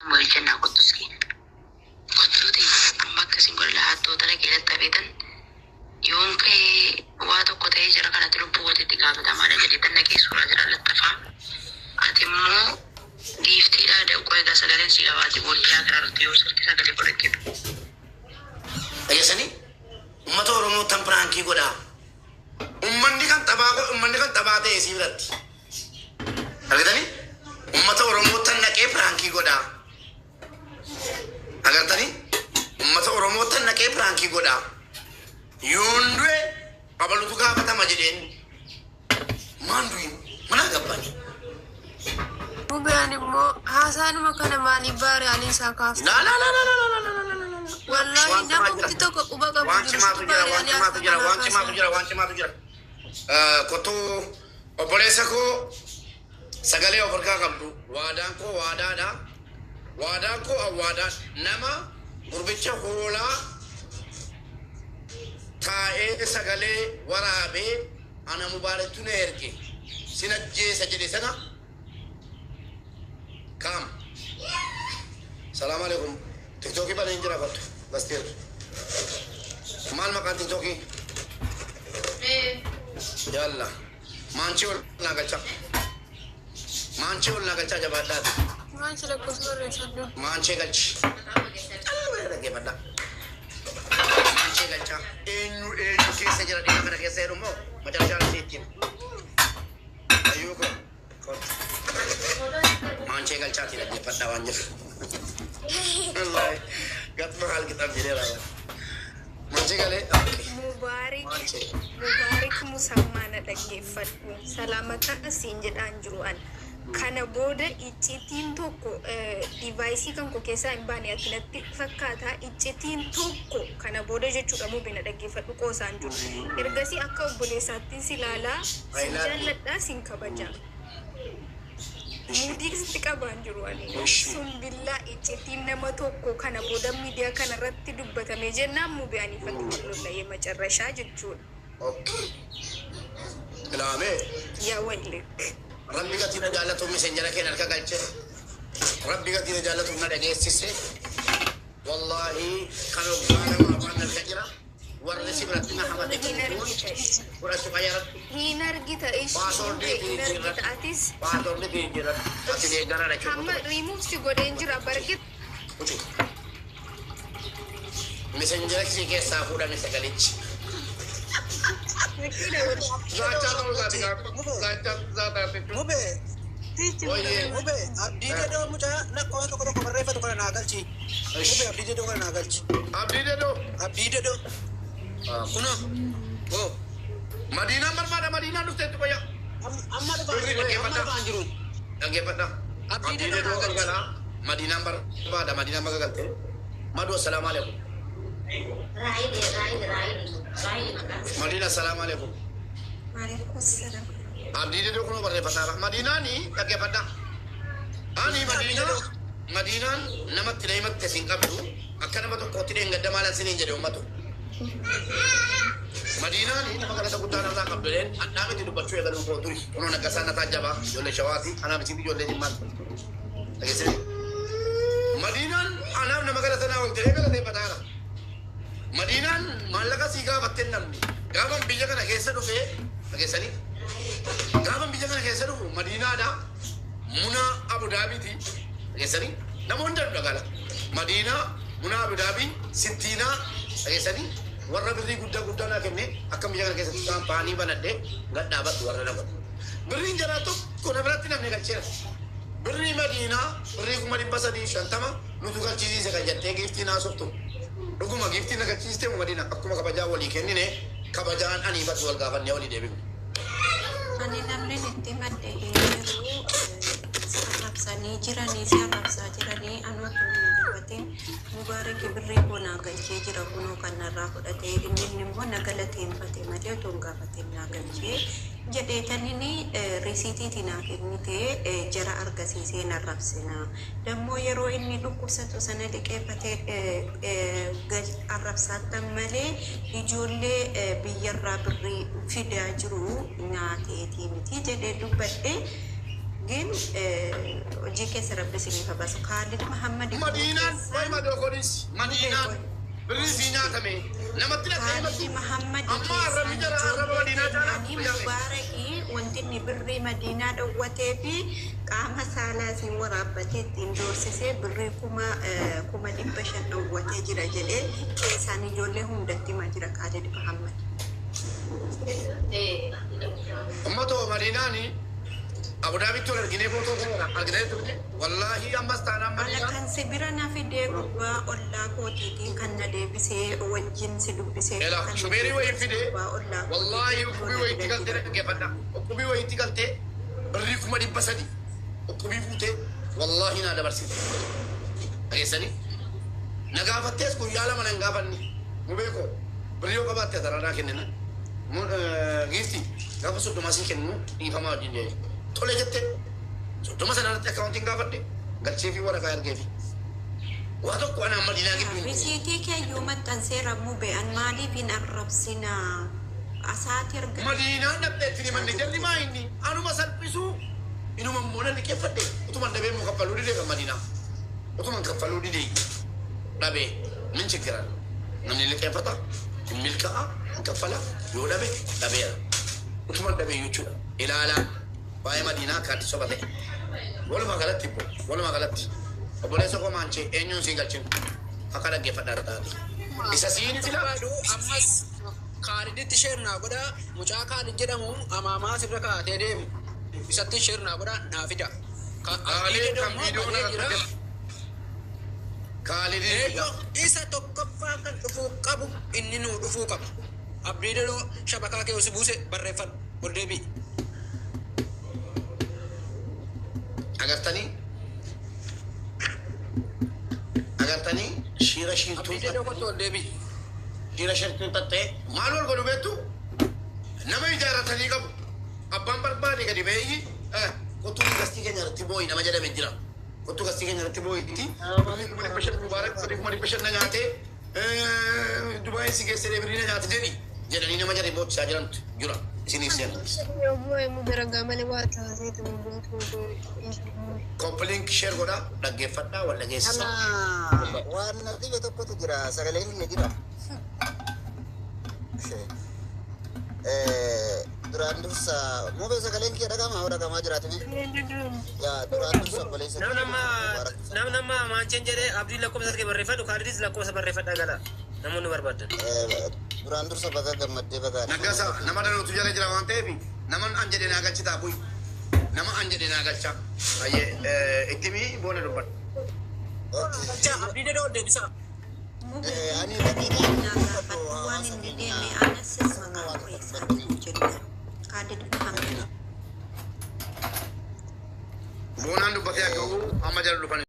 Mo'elchanaa qottuski. Qottuuti amma akkasiin godha lahattoota dhageedatti taphatan yoon ka'ee waa tokko ta'ee jira kanatti lubbuu walitti gaafatamaadha jedhee tan dhagee suuraa jira lattafaa. Ati immoo giiftiidhaa daqoo egaa sagaleen si gabaati booddee agararratti yoo sirki sagalee godhachiitu. Dhageessanii uummata Oromoo tan piraankii godhaa. Uummanni kan taphaa ta'e isii biratti. Argitanii uummata Oromoo tan naqee piraankii godhaa. Agartanii uummata Oromoo tan naqee piraankii godhaa. Yoon du'e abalutu gaafatama jedheen maan du'in mana gabbani. Bugaan immoo haasaanuma kana maaliif baari'anii isaa kaaftu? Wallahi namatti tokko quba qabu Wanti jira. Kottuu obboleessa koo sagalee of harkaa qabdu. Waadaan koo waadaadha. Waadaan koo awwaadaan nama gurbicha hoolaa taa'ee sagalee waraabee ana mubaarattu na erge sinajjeessa jedhe sana kam. Salaam alaikum. TikTokii bana hin jira fattu. Bastir. Maal maqaan TikTokii? Yalla. Maanchi ol nagalcha. Maanchi ol nagalcha jabaadhaati. Maanchi lakkoofsa barreeffadhu. Maanchi galchi. Dhaggeeffadha. Maanchi galcha. Eenyu keessa jira dhiira kana keessa jedhu immoo macarashaan isii ittiin. Ayyuu kun. Maanchi galchaati dhaggeeffadha waan jiru. Wallahi. Gatma hal kitab jedhee raawwata. Maanchi galee. Mubaarik musammaana dhaggeeffadhu. Salaamata asiin jedhaan jiru an. Kana booda iccitiin tokko diivaayisii kan koo keessaa hin baane ati natti fakkaata. Iccitiin tokko kana booda jechuudha mubina dhaggeeffadhu qoosaan jiru. Ergasii akka obboleessaatti si ilaalaa si jaalladhaa sin kabajaa. Mudii sitti qabaan jiru ani. Sun billaa iccitiin nama tokko kana booda miidiyaa kanarratti dubbatamee jennaan mubi'anii fakkiin lolla'ee macarrashaa jechuudha. Ilaamee. Yaa wallik. Rabbi gatiin jaallatu misenjara keen harka galche. Rabbi gatiin jaallatu na dhageessise. Wallahi kan obbaa nama afaan harka jira. Warri si biratti na hamate fudhachuu qayyaratti. Hin argita hin argita atis. Paaswordi fi jira. Ati deeggara dhachuu. Hamma riimuuf si godheen jira bargit. Misenjara si keessaa fuudhame sagalichi. Zaachaa ta'uu isaati zaachaa. Mube, abdii dedoo mucaa lakkoo tokko barreeffatu kana naa galchi. Mube abdii dedoo kana naa galchi. Abdii dedoo. Kuno. Oh. Madinaan barbaada Madinaan dhufteetti qoya. Amma dhufaan jiru. Dhaggeeffadha. Abdii dedoo galgalaa. Madinaan barbaada Madinaan bakka galte. Madu assalaamu alaikum. Madina assalamu alaikum. Waalaikumsalam. Abdii dedoo kuno barreeffataadha. Madinaani dhaggeeffadha. Ani Madinaan namatti deematti isin qabdu akka nama tokkotti dheengadda maalan siniin jedhe uummatu. Madinaani nama kadhata guddaa namaa qabduleen addaa miti dubbachuu eegaluu koo duri kunuun akka isaan nataa jabaa ijoollee shawaati anaa miti ijoollee dhimmaan. Dhageessanii. Madinaan anaaf nama kadhata naa ol jedhee galateeffataadha. Madinaan maallaqa sii gaafattee namni gaafan biyya kana keessa dhufee dhageessanii. Gaafan biyya kana keessa dhufu Madinaadha Munaa Abudaabiiti dhageessanii. Nama hunda dhagala. Madinaa Munaa Abudaabii Sittiinaa dhageessanii. Warra birrii guddaa naa kenne akka biyya kana keessatti isaan paanii banadhee gadhaabadhu warra nama. Birriin jaraa tokko na biratti namni galcheera. Birrii Madiinaa birrii 350 nutu galchisiise kan jettee giiftii naasoftu. Dhuguma giiftii na galchisiiste Madiinaa akkuma kabajaa walii kennine kabajaan ani baddu wal gaafannee walii deebinu. Ani namni itti madde jiru sarrabsanii jiranii sarrabsaa jiranii anootu dubbateen Mubaarik birrii bonaa galchee jira kunoo kanarraa fudhatee inni immoo na galateeffate malee otoo hin gaafatin naa galchee jedheetanii risiitiitii naa kennitee jara argisiisee narrabsina. Dammoo yeroo inni dhukkubsatu sana liqeeffatee arrabsaattan malee ijoollee biyyarraa birrii fidaa jiru nyaateetii miti jedhee dubbadhee Gin hojii keessa rabbi isiniif habasu Khalid Muhammad Madiinaan wayi madoo godhis Madiinaan birrii sii nyaatame namatti Khalid lakkee Muhammad amma arrabni jara arraba Madiinaa Ani jaala Mubaaraki wanti inni birrii Madiinaa dhowwatee fi qaama saalaa isin waraabbatee ittiin doorsisee birrii kuma 500 dhowwatee jira jedhee keessaan ijoollee hundatti himaa jira Khalid Muhammad. ummatoo Madiinaani Abu Dhabi tu lagi ni foto ko argine tu wallahi ammas taanaan Ala Madiinaa kan si bira na fidee gubbaa ollaa kootiitiin kan na deebisee wajjin si dubbisee Ela kan shuberi wayi fide gubbaa ollaa wallahi kootiitiin ukubi wayi tigalte dhaggeeffadha ukubi wayi tigalte birrii kuma 300 ukubi fuute wallahi na dabarsite dhageessanii na gaafattees guyyaa lama nan gaafanni nu beeko birrii yoo qabaatte dararaa kennina giifti gaafa soddoma sii kennu dhiifamaa wajjin jee tole jette soddoma sanarratti akkaawuntiin gaafadhe galchee fi waraqaa ergee fi waa tokko anaan Madiinaa gidduu Risiitii keeyyuu maxxansee rammuu be'an maaliif hin arrabsinaa? Asaati erga. Madiinaan dhabdeetti manni jalli maa inni anuma salphisuu inuma immoo nan liqeeffadhe utuman dhabee immoo kaffaluu didee kan Madiinaa utuman kaffaluu didee dhabee min chikkiran namni liqeeffata hin milka'a hin kaffala yoo dhabe dhabeera utuman dhabee jechuudha ilaalaa waa'ee Madiinaa kaatti soba ta'e walumaa galatti obboleessa koo maanchee eenyuun sii galchinu akka dhaggeeffadhaa taate isa siin fila ammas Khaaliditti sheernaa godha mucaa Khaalid jedhamu amaamaa sirra kaatee deemu isatti sheernaa godha naa fida. Kaalid kan viidiyoo na argate Kaalid Isa tokkoffaa kan dhufuu qabu inni nuu dhufuu qaba. Abdii Dadoo shabakaa kee osi buuse barreeffadhu ol deebi'i. agartanii shiira shiirtuu Abdii Dadoo kottu ol deebi'i. shiira shiirtuu tattee maal wal godhu beektu nama ijaarratanii qabu abbaan barbaade gadi beeyyi kottuu gastii keenya irratti booyi nama jedhame jira kottuu gastii keenya irratti booyitti kuma 500 mubaarak kuma 500 na nyaatee Dubaay si geesse deebiin na nyaate jedhanii nama jedhee boochisaa jirantu jira isiniif seena. Komplink share godha dhaggeeffadhaa wal dhageessisa. Waan dhibee tokkotu jira sagaleen ni jira. Duraan dursa muubee sagaleen kee dhagamaa jiraatini. Yaa duraan dursa obboleessa. Nama maancheen jedhee Abdii lakkoofsa kee barreeffadhu Khaalidis lakkoofsa barreeffadhaa gala namoonni barbaadan. Duraan dursa baga gammaddee baga. Nagasa nama danuutu jala jira waan ta'eef nama an jedhee naa galchitaa bu'i. Nama an jedhee naa galcha. Ayyee ittimi boona dubbadha. Abdii Dadoo deebisaa. Ani Waan inni deeme anas maqaa qoreessaatti jedhu Khalid Muhammad. Boonaan dubbatee akka amma jala dhufan.